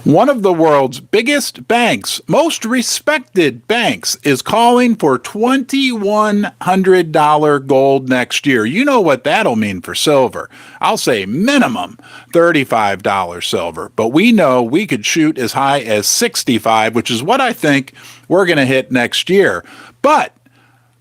One of the world's biggest banks, most respected banks, is calling for $2,100 gold next year. You know what that'll mean for silver. I'll say minimum $35 silver, but we know we could shoot as high as 65, which is what I think we're going to hit next year. But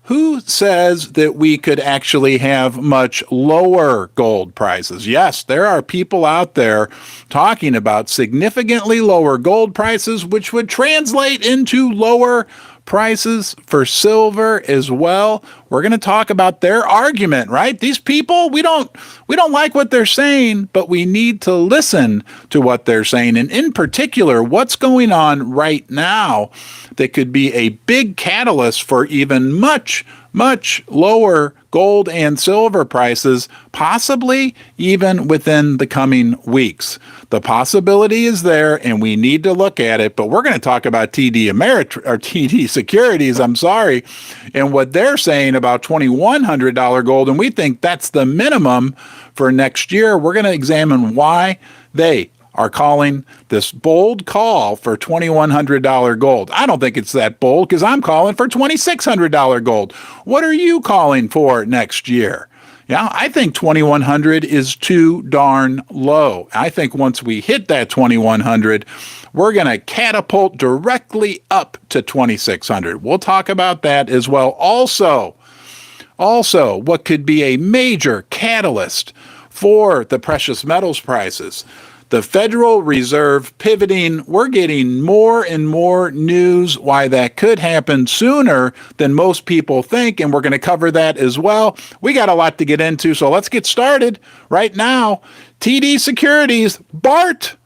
who says that we could actually have much lower gold prices? Yes, there are people out there talking about significantly lower gold prices, which would translate into lower prices for silver as well. We're going to talk about their argument, right? These people, we don't like what they're saying, but we need to listen to what they're saying. And in particular, what's going on right now that could be a big catalyst for even much lower gold and silver prices, possibly even within the coming weeks. The possibility is there, and we need to look at it. But we're going to talk about TD Securities, and what they're saying about $2,100 gold, and we think that's the minimum for next year. We're going to examine why they are calling this bold call for $2,100 gold. I don't think it's that bold because I'm calling for $2,600 gold. What are you calling for next year? Yeah, I think 2,100 is too darn low. I think once we hit that 2,100, we're going to catapult directly up to 2,600. We'll talk about that as well. Also, what could be a major catalyst for the precious metals prices? The Federal Reserve pivoting. We're getting more and more news why that could happen sooner than most people think, and we're going to cover that as well. We got a lot to get into, so let's get started right now. TD Securities, Bart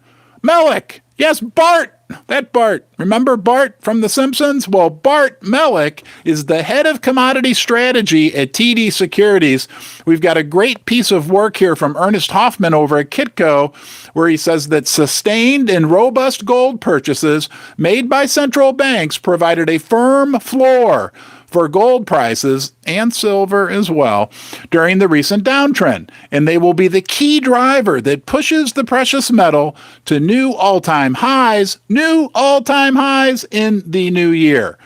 Mellick. Yes, Bart. That Bart. Remember Bart from The Simpsons? Well, Bart Mellick is the head of commodity strategy at TD Securities. We've got a great piece of work here from Ernest Hoffman over at Kitco, where he says that sustained and robust gold purchases made by central banks provided a firm floor for gold prices and silver as well during the recent downtrend, and they will be the key driver that pushes the precious metal to new all-time highs in the new year.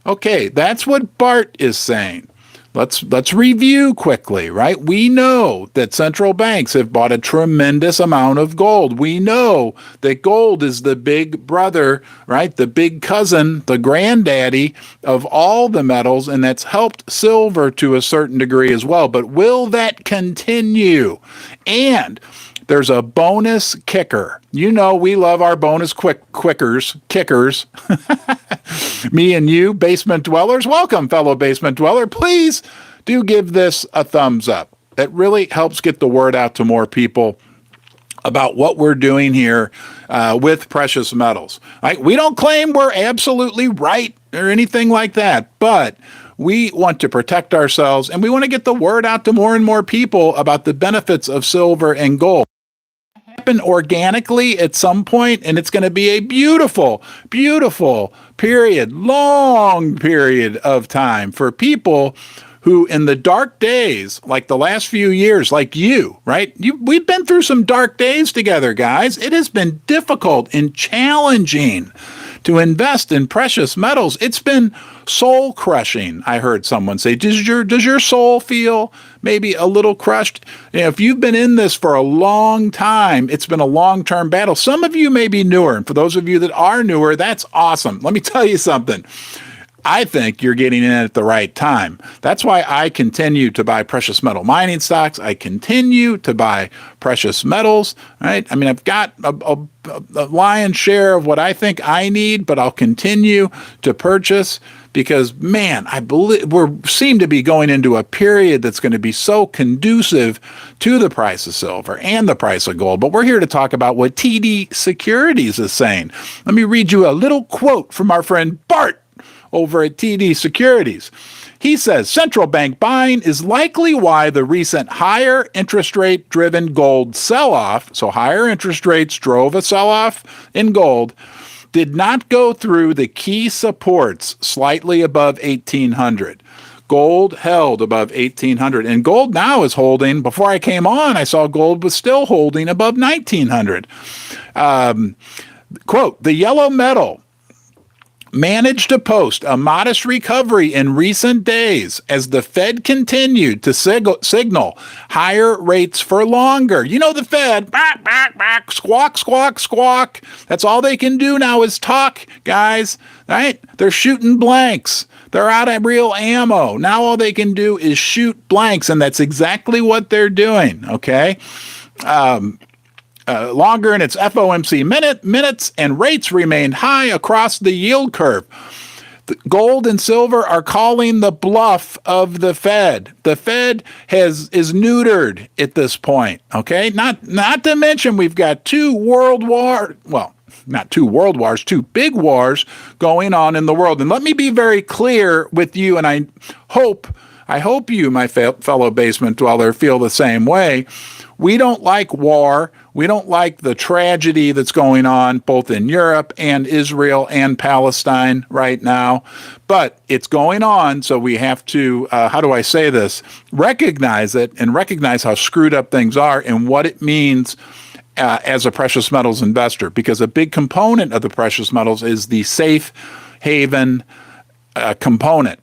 Okay, that's what Bart is saying. Let's review quickly, right? We know that central banks have bought a tremendous amount of gold. We know that gold is the big brother, right? The big cousin, the granddaddy of all the metals, and that's helped silver to a certain degree as well. But will that continue? And there's a bonus kicker. You know we love our bonus kickers. Me and you, basement dwellers. Welcome, fellow basement dweller. Please do give this a thumbs up. It really helps get the word out to more people about what we're doing here with precious metals. We don't claim we're absolutely right or anything like that, but we want to protect ourselves, and we want to get the word out to more and more people about the benefits of silver and gold. Happen organically at some point, and it's going to be a beautiful long period of time for people who in the dark days, like the last few years, like you, right? We've been through some dark days together, guys. It has been difficult and challenging to invest in precious metals. It's been soul crushing, I heard someone say. Does your soul feel maybe a little crushed? If you've been in this for a long time, it's been a long-term battle. Some of you may be newer, and for those of you that are newer, that's awesome. Let me tell you something. I think you're getting in at the right time. That's why I continue to buy precious metal mining stocks. I continue to buy precious metals, right? I mean, I've got a lion's share of what I think I need, but I'll continue to purchase because, man, I believe we seem to be going into a period that's going to be so conducive to the price of silver and the price of gold. But we're here to talk about what TD Securities is saying. Let me read you a little quote from our friend Bart over at TD Securities. He says, central bank buying is likely why the recent higher interest rate driven gold sell-off, so higher interest rates drove a sell-off in gold, did not go through the key supports slightly above 1,800. Gold held above 1,800, and gold now is holding. Before I came on, I saw gold was still holding above 1,900. Quote, the yellow metal managed to post a modest recovery in recent days as the Fed continued to signal higher rates for longer. You know, the Fed, back, back, back, squawk, squawk, squawk. That's all they can do now is talk, guys, right? They're shooting blanks. They're out of real ammo. Now all they can do is shoot blanks, and that's exactly what they're doing, okay? Longer in its FOMC minutes, and rates remained high across the yield curve. Gold and silver are calling the bluff of the Fed. The Fed is neutered at this point. Okay, not to mention we've got two big wars going on in the world. And let me be very clear with you, and I hope you, my fellow basement dweller, feel the same way. We don't like war. We don't like the tragedy that's going on both in Europe and Israel and Palestine right now. But it's going on, so we have to, recognize it and recognize how screwed up things are and what it means as a precious metals investor. Because a big component of the precious metals is the safe haven component.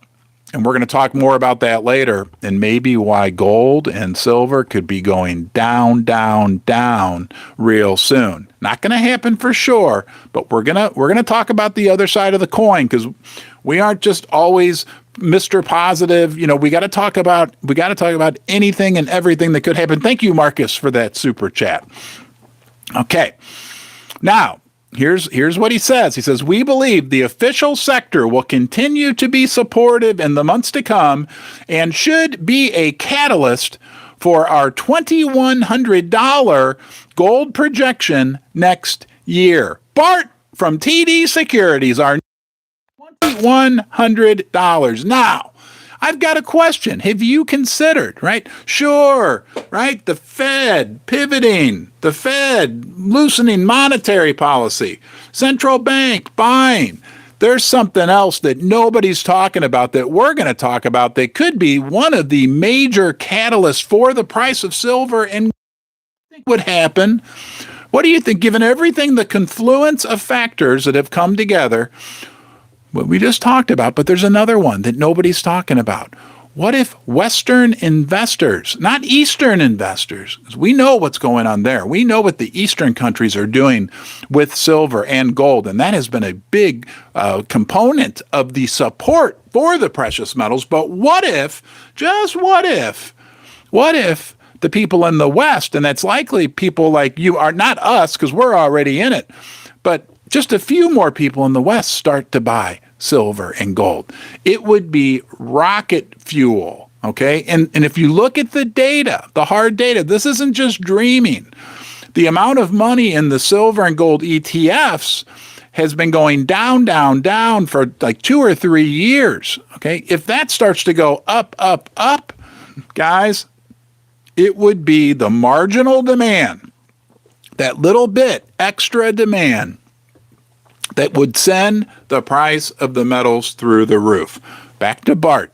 And we're going to talk more about that later, and maybe why gold and silver could be going down, down, down real soon. Not going to happen for sure, but we're going to talk about the other side of the coin, because we aren't just always Mr. Positive. You know, we got to talk about anything and everything that could happen. Thank you, Marcus, for that super chat. Okay. Now, Here's what he says. He says, we believe the official sector will continue to be supportive in the months to come and should be a catalyst for our $2,100 gold projection next year. Bart from TD Securities, our $2,100. Now, I've got a question. Have you considered, right? Sure, right? The Fed pivoting, the Fed loosening monetary policy, central bank buying. There's something else that nobody's talking about that we're going to talk about that could be one of the major catalysts for the price of silver and think would happen. What do you think, given everything, the confluence of factors that have come together? What we just talked about, but there's another one that nobody's talking about. What if Western investors, not Eastern investors, we know what's going on there. We know what the Eastern countries are doing with silver and gold, and that has been a big component of the support for the precious metals. But what if, just what if the people in the West, and that's likely people like you are, not us, because we're already in it, but just a few more people in the West start to buy silver and gold. It would be rocket fuel, okay? And if you look at the data, the hard data, this isn't just dreaming. The amount of money in the silver and gold ETFs has been going down, down, down for like 2 or 3 years, okay? If that starts to go up, up, up, guys, it would be the marginal demand, that little bit extra demand, that would send the price of the metals through the roof. Back to Bart.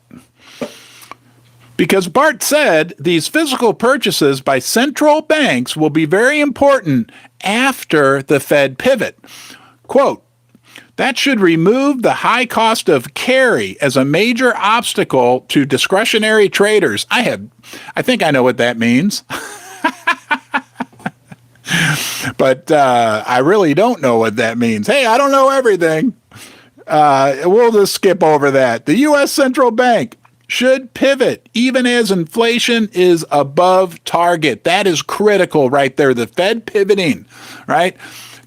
Because Bart said these physical purchases by central banks will be very important after the Fed pivot. Quote, that should remove the high cost of carry as a major obstacle to discretionary traders. I think I know what that means. But I really don't know what that means. Hey, I don't know everything. We'll just skip over that. The U.S. Central Bank should pivot even as inflation is above target. That is critical right there. The Fed pivoting, right?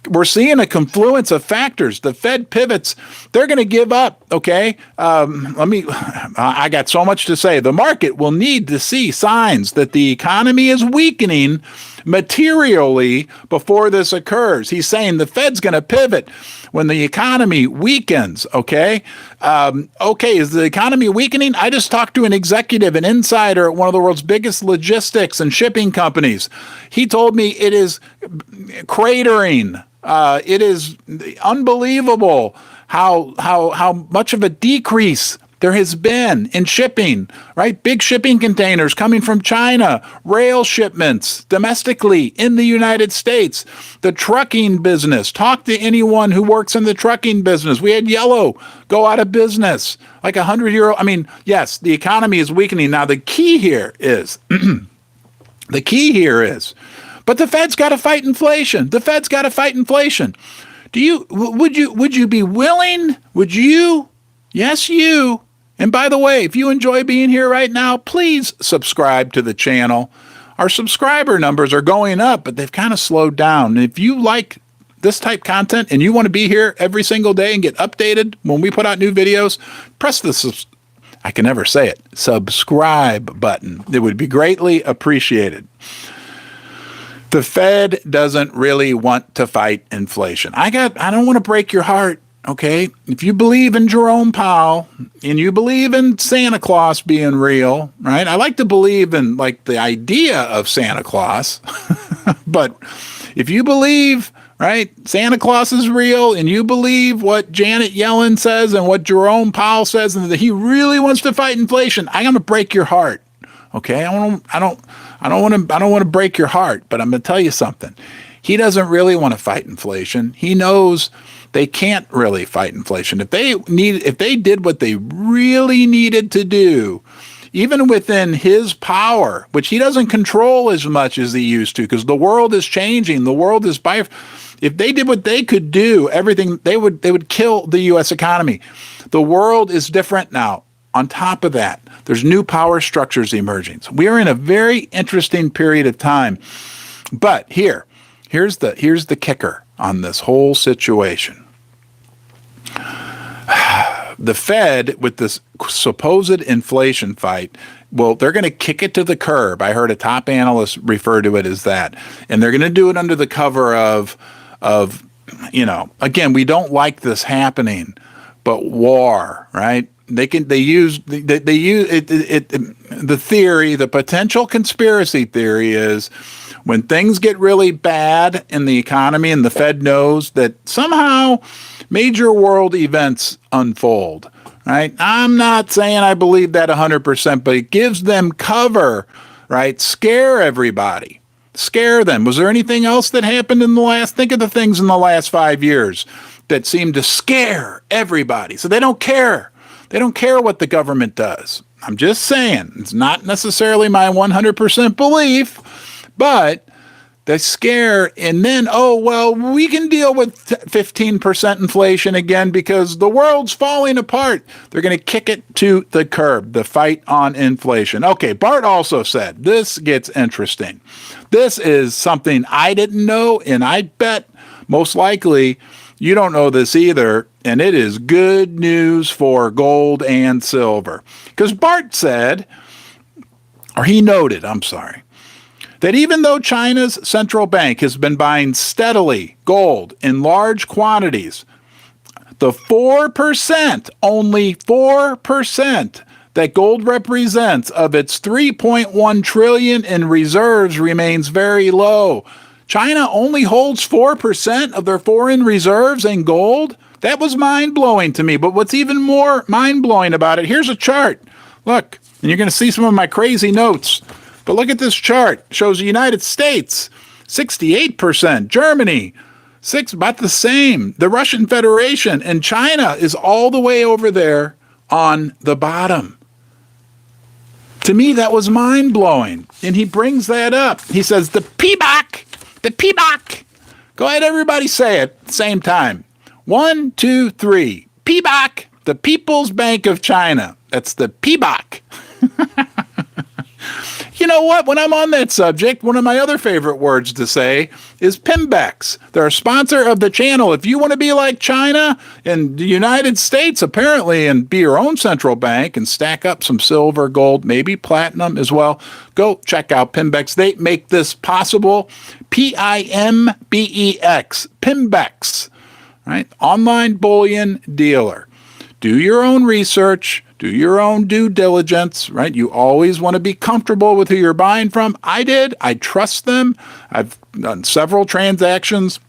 We're seeing a confluence of factors. The Fed pivots, they're going to give up, okay? I got so much to say. The market will need to see signs that the economy is weakening materially before this occurs. He's saying the Fed's going to pivot when the economy weakens, okay? Is the economy weakening? I just talked to an executive, an insider at one of the world's biggest logistics and shipping companies. He told me it is cratering. It is unbelievable how much of a decrease There has been in shipping, right? Big shipping containers coming from China, rail shipments domestically in the United States, the trucking business. Talk to anyone who works in the trucking business. We had Yellow go out of business, like 100-year-old. I mean, yes, the economy is weakening. Now, the key here is, but the Fed's got to fight inflation. The Fed's got to fight inflation. Would you be willing? Would you? Yes, you. And by the way, if you enjoy being here right now, please subscribe to the channel. Our subscriber numbers are going up, but they've kind of slowed down. And if you like this type content and you want to be here every single day and get updated when we put out new videos, press the I can never say it, subscribe button. It would be greatly appreciated. The Fed doesn't really want to fight inflation. I don't want to break your heart. Okay, if you believe in Jerome Powell and you believe in Santa Claus being real, right? I like to believe in like the idea of Santa Claus, but if you believe, right, Santa Claus is real and you believe what Janet Yellen says and what Jerome Powell says and that he really wants to fight inflation, I'm going to break your heart. Okay, I don't want to break your heart, but I'm going to tell you something. He doesn't really want to fight inflation. He knows they can't really fight inflation. If they did what they really needed to do, even within his power, which he doesn't control as much as he used to, because the world is changing. The world is if they did what they could do, everything they would kill the U.S. economy. The world is different now. On top of that, there's new power structures emerging. So we are in a very interesting period of time. But here's the kicker on this whole situation. The Fed, with this supposed inflation fight, well, they're going to kick it to the curb. I heard a top analyst refer to it as that. And they're going to do it under the cover of, again, we don't like this happening, but war, right? The theory, the potential conspiracy theory is when things get really bad in the economy and the Fed knows that somehow major world events unfold, right? I'm not saying I believe that 100%, but it gives them cover, right? Scare everybody. Scare them. Was there anything else that happened think of the things in the last 5 years that seemed to scare everybody. So they don't care. They don't care what the government does. I'm just saying, it's not necessarily my 100% belief, but they scare, and then, we can deal with 15% inflation again because the world's falling apart. They're going to kick it to the curb, the fight on inflation. Okay, Bart also said, this gets interesting. This is something I didn't know, and I bet most likely you don't know this either, and it is good news for gold and silver. Because Bart said, or he noted, that even though China's central bank has been buying steadily gold in large quantities, the 4%, only 4% that gold represents of its 3.1 trillion in reserves remains very low. China only holds 4% of their foreign reserves in gold. That was mind-blowing to me. But what's even more mind-blowing about it, here's a chart. Look, and you're going to see some of my crazy notes. But look at this chart. It shows the United States, 68%. Germany, about the same. The Russian Federation and China is all the way over there on the bottom. To me, that was mind-blowing. And he brings that up. He says, the PBOC. Go ahead, everybody say it at the same time. 1, 2, 3. PBOC, the People's Bank of China. That's the PBOC. You know what? When I'm on that subject, one of my other favorite words to say is Pimbex. They're a sponsor of the channel. If you want to be like China and the United States, apparently, and be your own central bank and stack up some silver, gold, maybe platinum as well, go check out Pimbex. They make this possible. Pimbex. Pimbex. Right? Online bullion dealer. Do your own research. Do your own due diligence, right? You always want to be comfortable with who you're buying from. I did. I trust them. I've done several transactions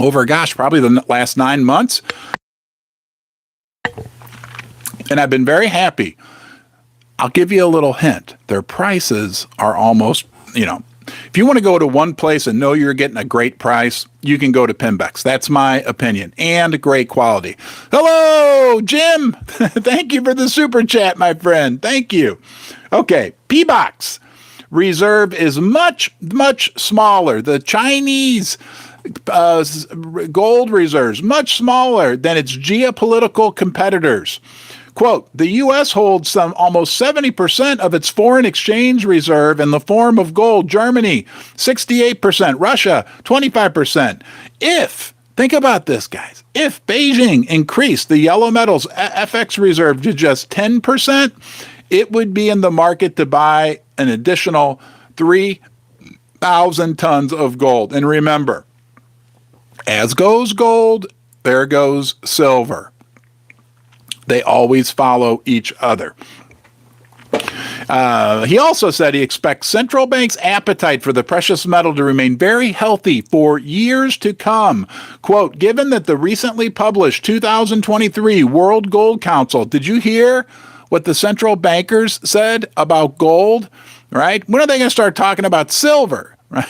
over, probably the last 9 months. And I've been very happy. I'll give you a little hint. Their prices are almost, if you want to go to one place and know you're getting a great price, you can go to Pimbex. That's my opinion. And great quality. Hello, Jim. Thank you for the super chat, my friend. Thank you. Okay, P-Box reserve is much, much smaller. The Chinese gold reserves, much smaller than its geopolitical competitors. Quote, the U.S. holds almost 70% of its foreign exchange reserve in the form of gold. Germany, 68%. Russia, 25%. Think about this, guys. If Beijing increased the yellow metals FX reserve to just 10%, it would be in the market to buy an additional 3,000 tons of gold. And remember, as goes gold, there goes silver. They always follow each other. He also said he expects central banks' appetite for the precious metal to remain very healthy for years to come. Quote, given that the recently published 2023 World Gold Council, did you hear what the central bankers said about gold? Right? When are they going to start talking about silver? Right?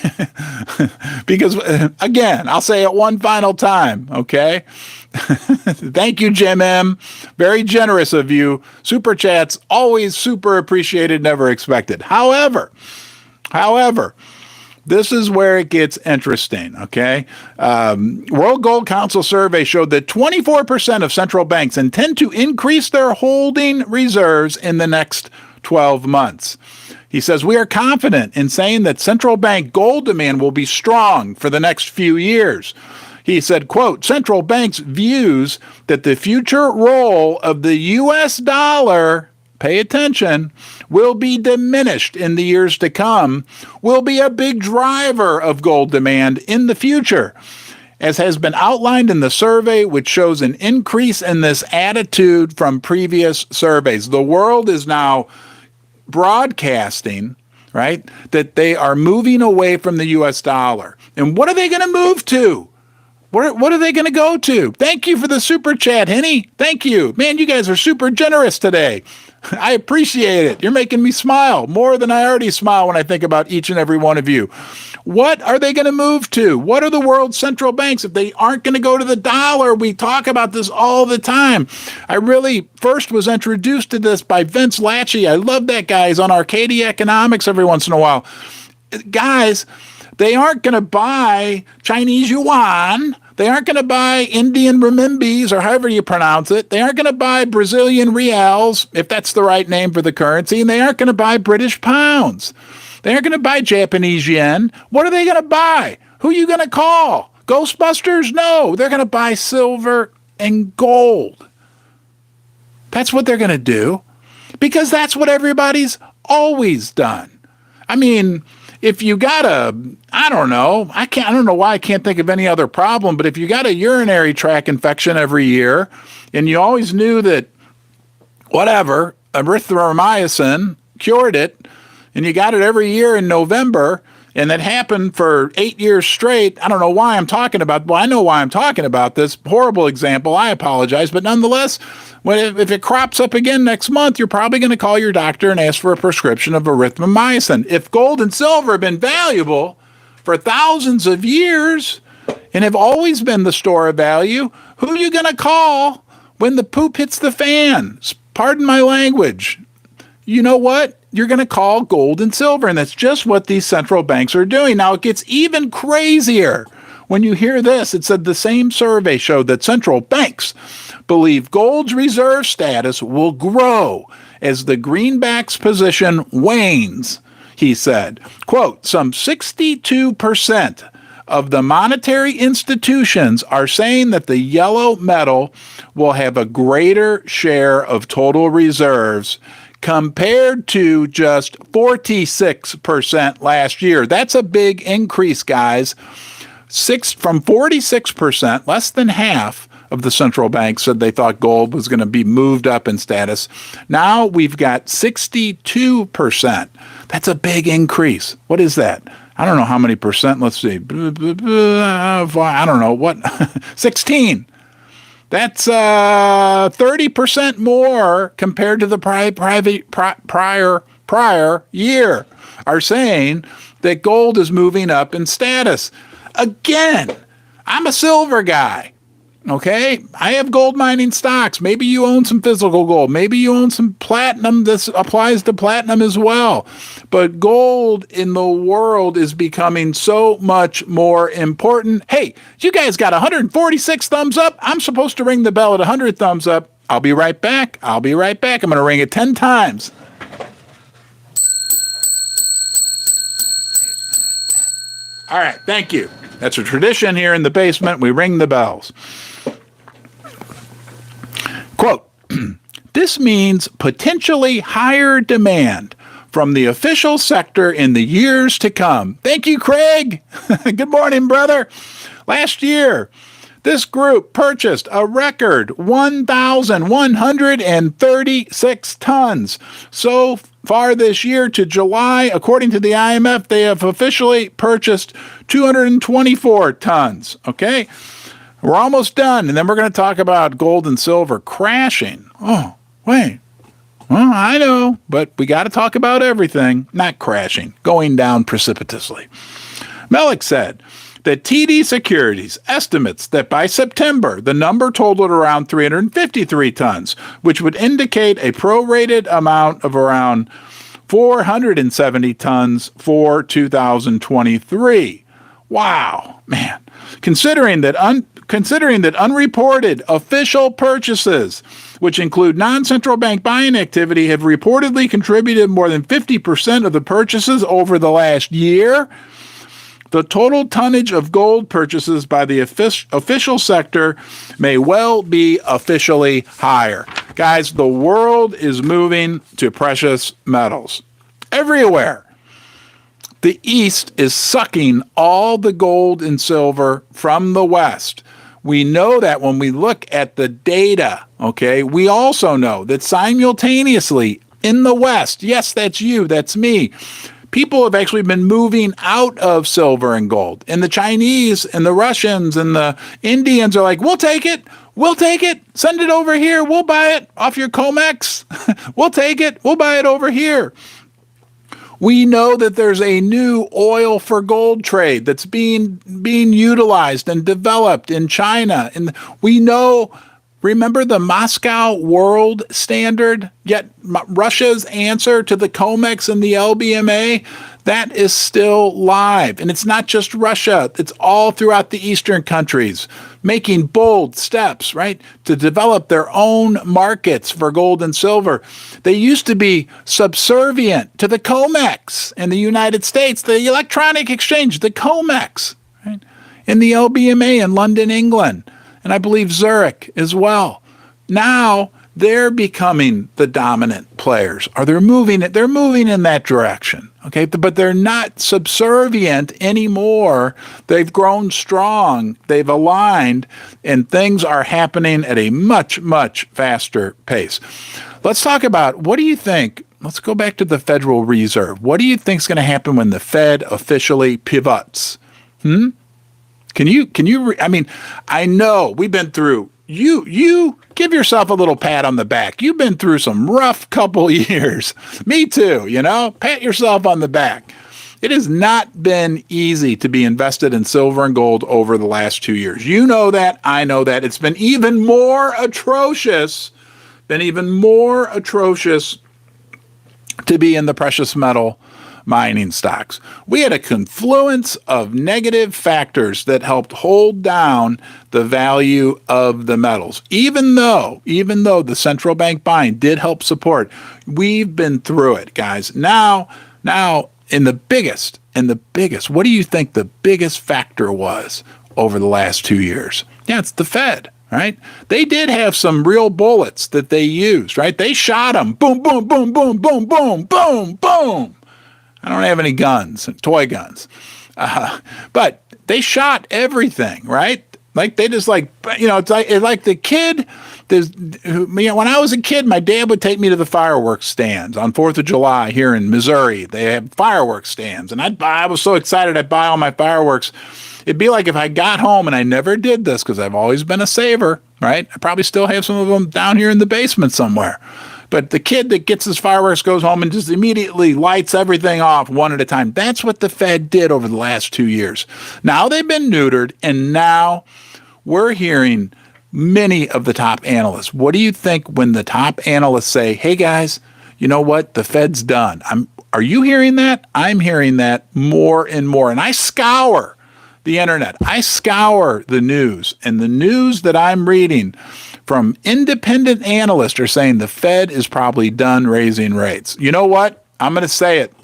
Because, again, I'll say it one final time, okay? Thank you, Jim M. Very generous of you. Super chats, always super appreciated, never expected. However, this is where it gets interesting, okay? World Gold Council survey showed that 24% of central banks intend to increase their holding reserves in the next 12 months. He says, we are confident in saying that central bank gold demand will be strong for the next few years. He said, quote, central banks' views that the future role of the U.S. dollar, pay attention, will be diminished in the years to come, will be a big driver of gold demand in the future, as has been outlined in the survey, which shows an increase in this attitude from previous surveys. The world is now broadcasting, right, that they are moving away from the U.S. dollar. And what are they going to move to? What are they going to go to? Thank you for the super chat, Henny. Thank you. Man, you guys are super generous today. I appreciate it. You're making me smile more than I already smile when I think about each and every one of you. What are they going to move to? What are the world's central banks if they aren't going to go to the dollar? We talk about this all the time. I really first was introduced to this by Vince Lachey. I love that guy. He's on Arcadia Economics every once in a while. Guys, they aren't going to buy Chinese yuan. They aren't going to buy Indian renminbis, or however you pronounce it. They aren't going to buy Brazilian reals, if that's the right name for the currency. And they aren't going to buy British pounds. They aren't going to buy Japanese yen. What are they going to buy? Who are you going to call? Ghostbusters? No, they're going to buy silver and gold. That's what they're going to do, because that's what everybody's always done. I mean, if you got I don't know why I can't think of any other problem, but if you got a urinary tract infection every year and you always knew that whatever, erythromycin cured it, and you got it every year in November, and that happened for 8 years straight, I don't know why I'm talking about, well, I know why I'm talking about this. Horrible example. I apologize. But nonetheless, if it crops up again next month, you're probably going to call your doctor and ask for a prescription of erythromycin. If gold and silver have been valuable for thousands of years and have always been the store of value, who are you going to call when the poop hits the fan? Pardon my language. You know what? You're going to call gold and silver, and that's just what these central banks are doing. Now, it gets even crazier when you hear this. It said the same survey showed that central banks believe gold's reserve status will grow as the greenback's position wanes, he said. Quote, some 62% of the monetary institutions are saying that the yellow metal will have a greater share of total reserves compared to just 46% last year. That's a big increase, guys. From 46%, less than half of the central banks said they thought gold was going to be moved up in status. Now we've got 62%. That's a big increase. What is that? I don't know how many percent. Let's see. I don't know what. 16. That's 30% more compared to the prior year, are saying that gold is moving up in status. Again, I'm a silver guy. Okay, I have gold mining stocks. Maybe you own some physical gold. Maybe you own some platinum. This applies to platinum as well. But gold in the world is becoming so much more important. Hey, you guys got 146 thumbs up. I'm supposed to ring the bell at 100 thumbs up. I'll be right back. I'm going to ring it 10 times. All right, thank you. That's a tradition here in the basement. We ring the bells. Quote, this means potentially higher demand from the official sector in the years to come. Thank you, Craig. Good morning, brother. Last year, this group purchased a record 1,136 tons. So far this year to July, according to the IMF, they have officially purchased 224 tons. Okay? We're almost done, and then we're going to talk about gold and silver crashing. Oh, wait. Well, I know, but we got to talk about everything, not crashing, going down precipitously. Melick said that TD Securities estimates that by September, the number totaled around 353 tons, which would indicate a prorated amount of around 470 tons for 2023. Wow, man. Considering that unreported official purchases, which include non-central bank buying activity, have reportedly contributed more than 50% of the purchases over the last year, the total tonnage of gold purchases by the official sector may well be officially higher. Guys, the world is moving to precious metals everywhere. The East is sucking all the gold and silver from the West. We know that when we look at the data, okay? We also know that simultaneously in the West, yes, that's you, that's me, people have actually been moving out of silver and gold. And the Chinese and the Russians and the Indians are like, we'll take it, send it over here, we'll buy it off your COMEX, we'll take it, we'll buy it over here. We know that there's a new oil for gold trade that's being utilized and developed in China. And we know, remember the Moscow World Standard? Yet Russia's answer to the COMEX and the LBMA, that is still live. And it's not just Russia. It's all throughout the Eastern countries making bold steps, right, to develop their own markets for gold and silver. They used to be subservient to the COMEX in the United States, the electronic exchange, the COMEX, right, in the LBMA in London, England, and I believe Zurich as well. Now they're becoming the dominant players, or they're moving in that direction. Okay, but they're not subservient anymore. They've grown strong, they've aligned, and things are happening at a much, much faster pace. Let's talk about, what do you think? Let's go back to the Federal Reserve. What do you think is going to happen when the Fed officially pivots? Can you, I mean, I know we've been through, you give yourself a little pat on the back. You've been through some rough couple years. Me too, pat yourself on the back. It has not been easy to be invested in silver and gold over the last 2 years. You know that, I know that. It's been even more atrocious to be in the precious metal mining stocks. We had a confluence of negative factors that helped hold down the value of the metals. Even though the central bank buying did help support, we've been through it, guys. Now, in the biggest, what do you think the biggest factor was over the last 2 years? Yeah, it's the Fed. Right? They did have some real bullets that they used, right? They shot them. Boom, boom, boom, boom, boom, boom, boom, boom. I don't have any guns, toy guns. But they shot everything, right? Like they just like, it's like the kid. When I was a kid, my dad would take me to the fireworks stands on 4th of July here in Missouri. They have fireworks stands, and I was so excited I'd buy all my fireworks. It'd be like if I got home, and I never did this because I've always been a saver, right? I probably still have some of them down here in the basement somewhere. But the kid that gets his fireworks goes home and just immediately lights everything off one at a time. That's what the Fed did over the last 2 years. Now they've been neutered, and now we're hearing many of the top analysts. What do you think when the top analysts say, hey guys, you know what? The Fed's done. Are you hearing that? I'm hearing that more and more. And I scour the internet. I scour the news, and the news that I'm reading from independent analysts are saying the Fed is probably done raising rates. You know what? I'm going to say it.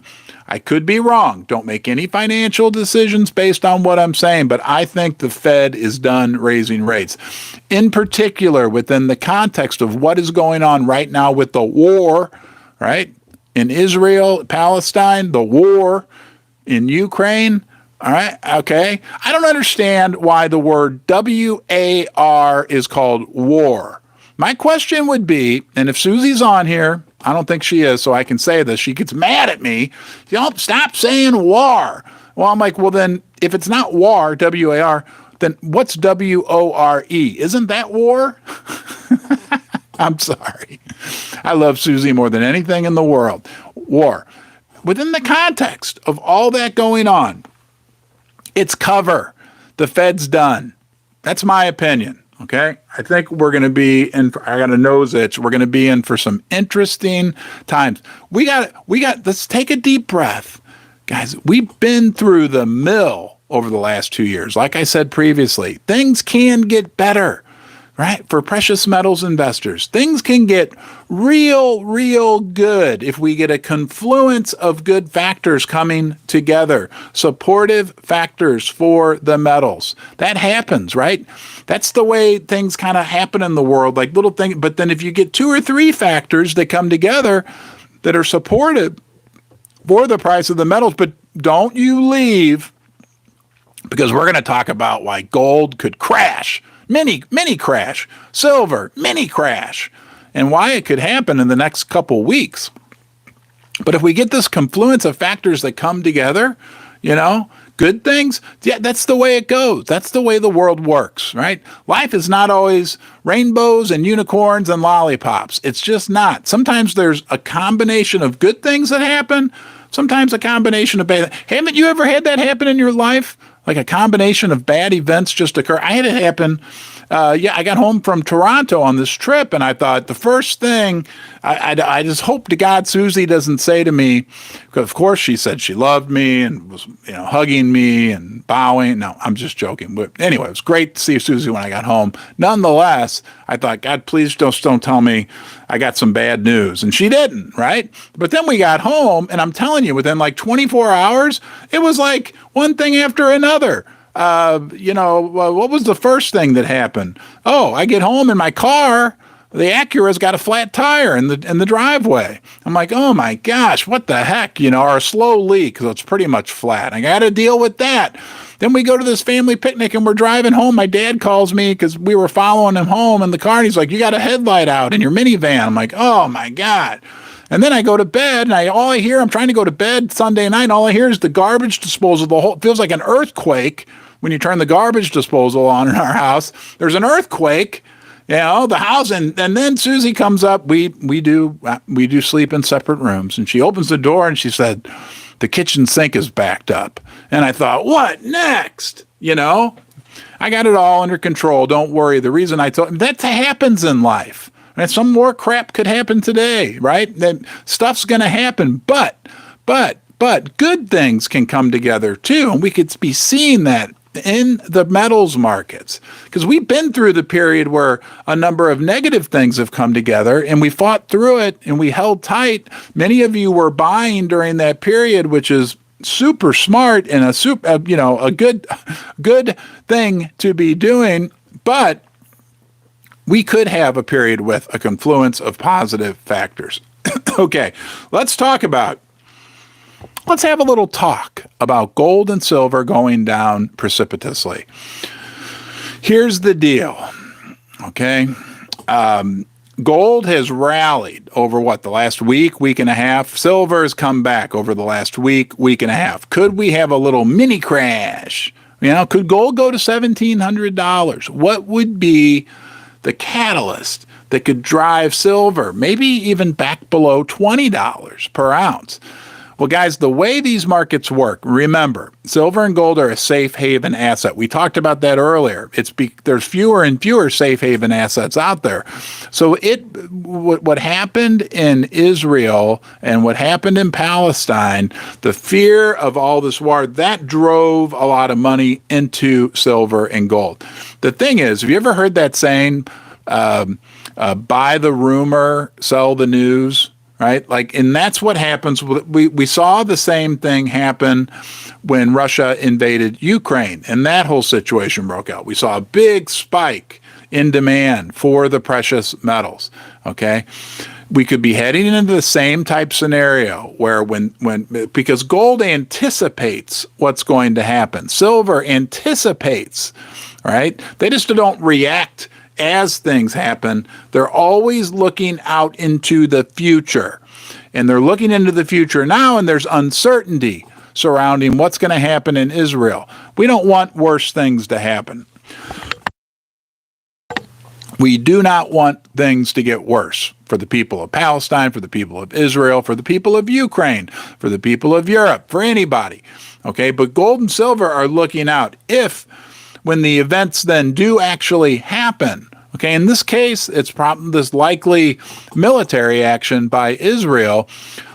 I could be wrong. Don't make any financial decisions based on what I'm saying, but I think the Fed is done raising rates. In particular, within the context of what is going on right now with the war, right? In Israel, Palestine, the war in Ukraine. All right. Okay. I don't understand why the word WAR is called war. My question would be, and if Susie's on here, I don't think she is, so I can say this. She gets mad at me. Don't stop saying war. Well, I'm like, well, then if it's not war, WAR, then what's WORE? Isn't that war? I'm sorry. I love Susie more than anything in the world. War. Within the context of all that going on, it's cover. The Fed's done. That's my opinion. Okay. I think we're going to be in, I got a nose itch. We're going to be in for some interesting times. Let's take a deep breath. Guys, we've been through the mill over the last 2 years. Like I said previously, things can get better, right? For precious metals investors, things can get real good if we get a confluence of good factors coming together, supportive factors for the metals. That happens, right? That's the way things kind of happen in the world, like little things. But then if you get 2 or 3 factors that come together that are supportive for the price of the metals, but don't you leave, because we're going to talk about why gold could crash. Mini crash, silver, mini crash, and why it could happen in the next couple weeks. But if we get this confluence of factors that come together, good things, yeah, that's the way it goes. That's the way the world works, right? Life is not always rainbows and unicorns and lollipops. It's just not. Sometimes there's a combination of good things that happen, sometimes a combination of bad. Haven't you ever had that happen in your life? Like a combination of bad events just occur. I had it happen. I got home from Toronto on this trip, and I thought the first thing, I just hope to God Susie doesn't say to me, because of course she said she loved me and was hugging me and bowing. No, I'm just joking. But anyway, it was great to see Susie when I got home. Nonetheless, I thought, God, please don't tell me I got some bad news. And she didn't, right? But then we got home, and I'm telling you, within like 24 hours, it was like one thing after another. What was the first thing that happened? Oh, I get home in my car, the Acura's got a flat tire in the driveway. I'm like, oh my gosh, what the heck? Or a slow leak, because it's pretty much flat. I got to deal with that. Then we go to this family picnic and we're driving home. My dad calls me because we were following him home in the car, and he's like, you got a headlight out in your minivan. I'm like, oh my God. And then I go to bed, and I'm trying to go to bed Sunday night, and all I hear is the garbage disposal. It feels like an earthquake when you turn the garbage disposal on in our house. There's an earthquake, the house, and then Susie comes up. We do sleep in separate rooms, and she opens the door and she said, the kitchen sink is backed up. And I thought, what next? I got it all under control. Don't worry. The reason that happens in life. And some more crap could happen today, right? That stuff's going to happen, but good things can come together too. And we could be seeing that in the metals markets, because we've been through the period where a number of negative things have come together, and we fought through it and we held tight. Many of you were buying during that period, which is super smart and a good thing to be doing. But we could have a period with a confluence of positive factors. Okay, let's have a little talk about gold and silver going down precipitously. Here's the deal, okay? Gold has rallied over what, the last week and a half? Silver has come back over the last week and a half. Could we have a little mini crash? Could gold go to $1,700? What would be the catalyst that could drive silver maybe even back below $20 per ounce? Well, guys, the way these markets work, remember, silver and gold are a safe haven asset. We talked about that earlier. There's fewer and fewer safe haven assets out there. So what happened in Israel and what happened in Palestine, the fear of all this war, that drove a lot of money into silver and gold. The thing is, have you ever heard that saying, buy the rumor, sell the news? Right? And that's what happens. We saw the same thing happen when Russia invaded Ukraine and that whole situation broke out. We saw a big spike in demand for the precious metals. Okay. We could be heading into the same type scenario where because gold anticipates what's going to happen. Silver anticipates, right? They just don't react as things happen. They're always looking out into the future. And they're looking into the future now, and there's uncertainty surrounding what's going to happen in Israel. We don't want worse things to happen. We do not want things to get worse for the people of Palestine, for the people of Israel, for the people of Ukraine, for the people of Europe, for anybody. Okay, but gold and silver are looking out. When the events then do actually happen, okay, in this case, it's probably this likely military action by Israel.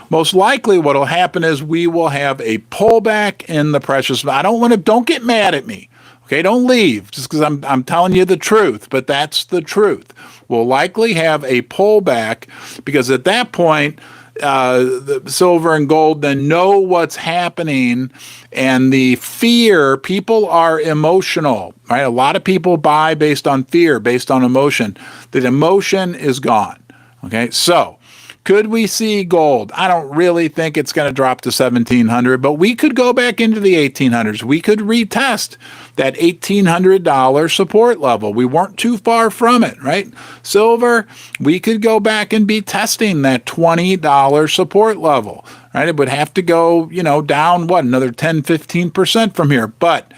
Most likely what will happen is we will have a pullback in the precious. Don't get mad at me. Okay, don't leave just because I'm telling you the truth, but that's the truth. We'll likely have a pullback because at that point, the silver and gold then know what's happening, and the fear, people are emotional, right? A lot of people buy based on fear, based on emotion. The emotion is gone. Okay, so could we see gold? I don't really think it's going to drop to 1,700, but we could go back into the 1,800s. We could retest that $1,800 support level. We weren't too far from it, right? Silver, we could go back and be testing that $20 support level, right? It would have to go, down, another 10, 15% from here, but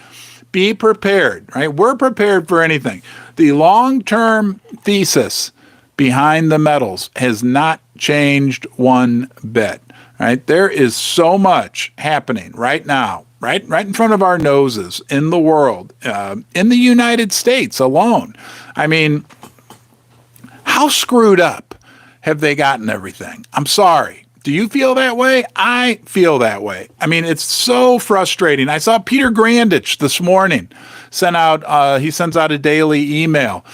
be prepared, right? We're prepared for anything. The long-term thesis behind the metals has not changed one bit, right? There is so much happening right now, right in front of our noses in the world, in the United States alone. I mean, how screwed up have they gotten everything? I'm sorry. Do you feel that way? I feel that way. I mean, it's so frustrating. I saw Peter Grandich this morning he sends out a daily email.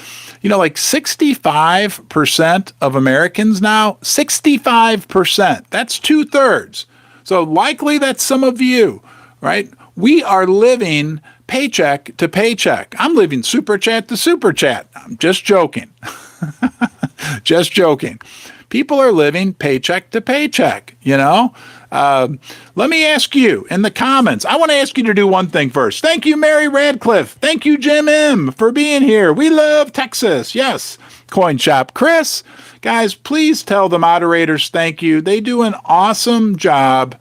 65% of Americans now, 65%, that's 2/3. So likely that's some of you, right? We are living paycheck to paycheck. I'm living super chat to super chat. I'm just joking. Just joking. People are living paycheck to paycheck, Let me ask you in the comments. I want to ask you to do one thing first. Thank you, Mary Radcliffe. Thank you, Jim M., for being here. We love Texas. Yes. Coin Shop Chris. Guys, please tell the moderators thank you. They do an awesome job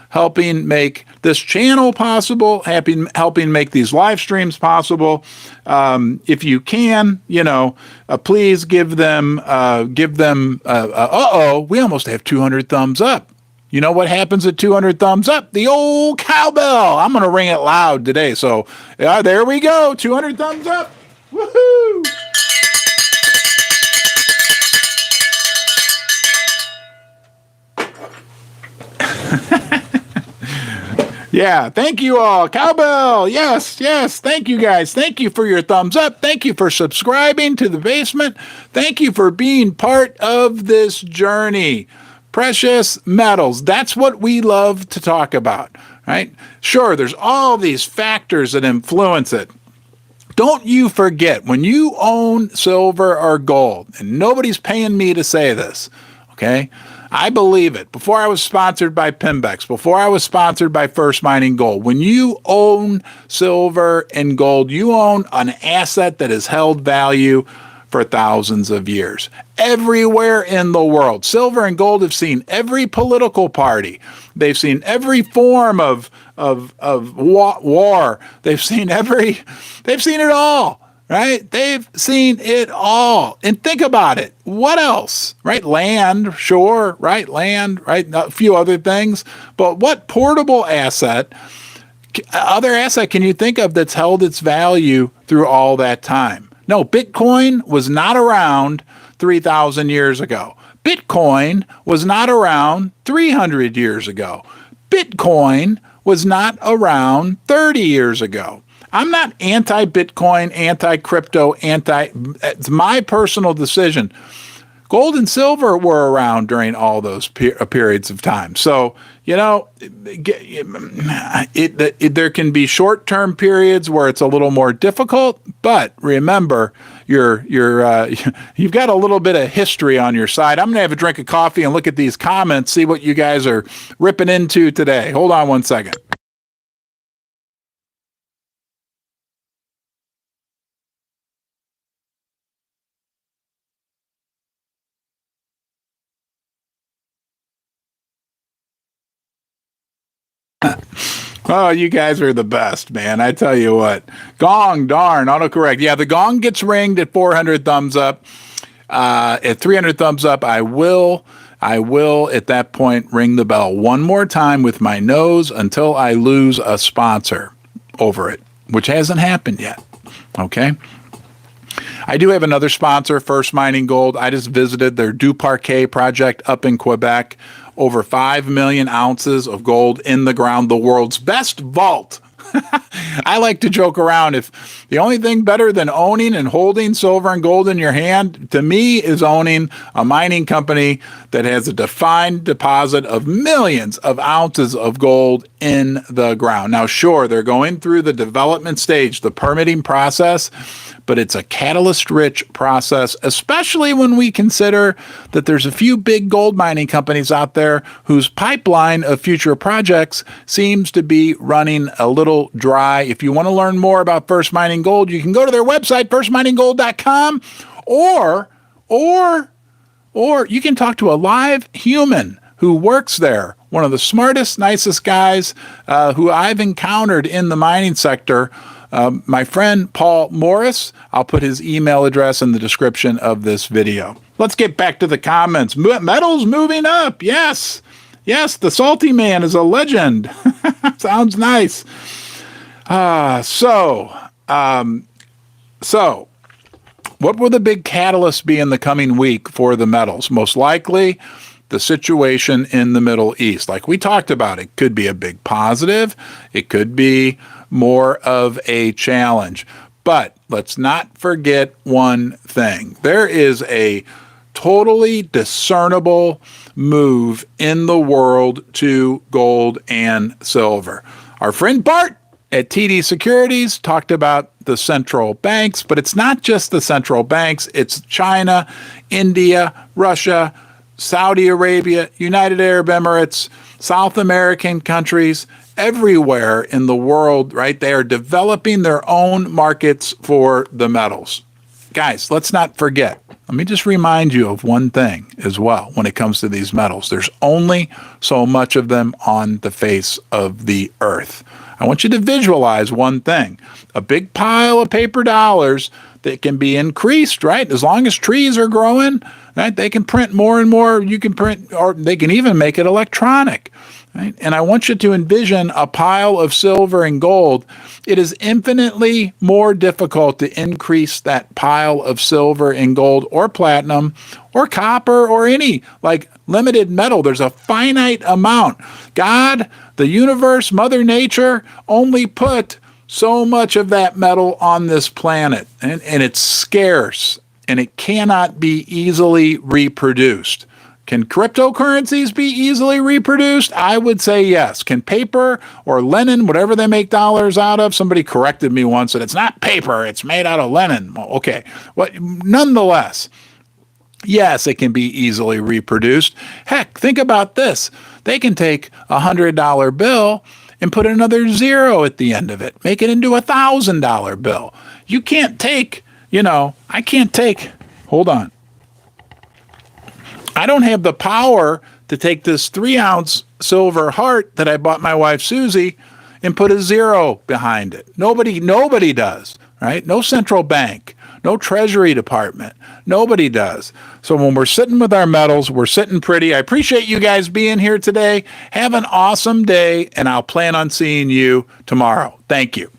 helping make this channel possible, helping make these live streams possible. If you can, please give them, we almost have 200 thumbs up. You know what happens at 200 thumbs up? The old cowbell. I'm going to ring it loud today. So there we go. 200 thumbs up. Woohoo! Yeah, thank you all. Cowbell. Yes. Thank you guys. Thank you for your thumbs up. Thank you for subscribing to The Basement. Thank you for being part of this journey. Precious metals. That's what we love to talk about, right? Sure, there's all these factors that influence it. Don't you forget, when you own silver or gold, and nobody's paying me to say this, okay? I believe it. Before I was sponsored by Pimbex, before I was sponsored by First Mining Gold, when you own silver and gold, you own an asset that has held value for thousands of years. Everywhere in the world, silver and gold have seen every political party. They've seen every form of war. They've seen it all. Right? They've seen it all. And think about it. What else? Right? Land, sure, right? Land, right? A few other things. But what portable other asset can you think of that's held its value through all that time? No, Bitcoin was not around 3,000 years ago. Bitcoin was not around 300 years ago. Bitcoin was not around 30 years ago. I'm not anti-Bitcoin, anti-crypto, it's my personal decision. Gold and silver were around during all those periods of time. So, there can be short-term periods where it's a little more difficult, but remember, you've got a little bit of history on your side. I'm going to have a drink of coffee and look at these comments, see what you guys are ripping into today. Hold on one second. Oh, you guys are the best, man. I tell you what. Gong, darn, autocorrect. Yeah, the gong gets ringed at 400 thumbs up. At 300 thumbs up, I will at that point ring the bell one more time with my nose until I lose a sponsor over it, which hasn't happened yet. Okay? I do have another sponsor, First Mining Gold. I just visited their Du Parquet project up in Quebec. Over 5 million ounces of gold in the ground, the world's best vault. I like to joke around. If the only thing better than owning and holding silver and gold in your hand, to me, is owning a mining company that has a defined deposit of millions of ounces of gold in the ground. Now, sure, they're going through the development stage, the permitting process, but it's a catalyst-rich process, especially when we consider that there's a few big gold mining companies out there whose pipeline of future projects seems to be running a little dry. If you want to learn more about First Mining Gold, you can go to their website, firstmininggold.com, or you can talk to a live human who works there, one of the smartest, nicest guys who I've encountered in the mining sector. My friend Paul Morris, I'll put his email address in the description of this video. Let's get back to the comments. Metals moving up. Yes, the salty man is a legend. Sounds nice. So, what will the big catalyst be in the coming week for the metals? Most likely, the situation in the Middle East. Like we talked about, it could be a big positive. It could be more of a challenge. But let's not forget one thing. There is a totally discernible move in the world to gold and silver. Our friend Bart at TD Securities talked about the central banks, but it's not just the central banks. It's China, India, Russia, Saudi Arabia, United Arab Emirates, South American countries, everywhere in the world, right? They are developing their own markets for the metals. Guys, let's not forget. Let me just remind you of one thing as well when it comes to these metals. There's only so much of them on the face of the earth. I want you to visualize one thing. A big pile of paper dollars that can be increased, right? As long as trees are growing, right? They can print more and more. You can print, or they can even make it electronic. Right? And I want you to envision a pile of silver and gold. It is infinitely more difficult to increase that pile of silver and gold or platinum or copper or any like limited metal. There's a finite amount. God, the universe, Mother Nature only put so much of that metal on this planet, and it's scarce and it cannot be easily reproduced. Can cryptocurrencies be easily reproduced? I would say yes. Can paper or linen, whatever they make dollars out of, somebody corrected me once that it's not paper, it's made out of linen. Well, okay. But nonetheless, Yes, it can be easily reproduced. Heck, think about this. They can take a $100 bill and put another zero at the end of it, make it into $1,000 bill. You can't take, I can't take, hold on. I don't have the power to take this 3-ounce silver heart that I bought my wife Susie and put a zero behind it. Nobody does, right? No central bank, no treasury department. Nobody does. So when we're sitting with our metals, we're sitting pretty. I appreciate you guys being here today. Have an awesome day, and I'll plan on seeing you tomorrow. Thank you.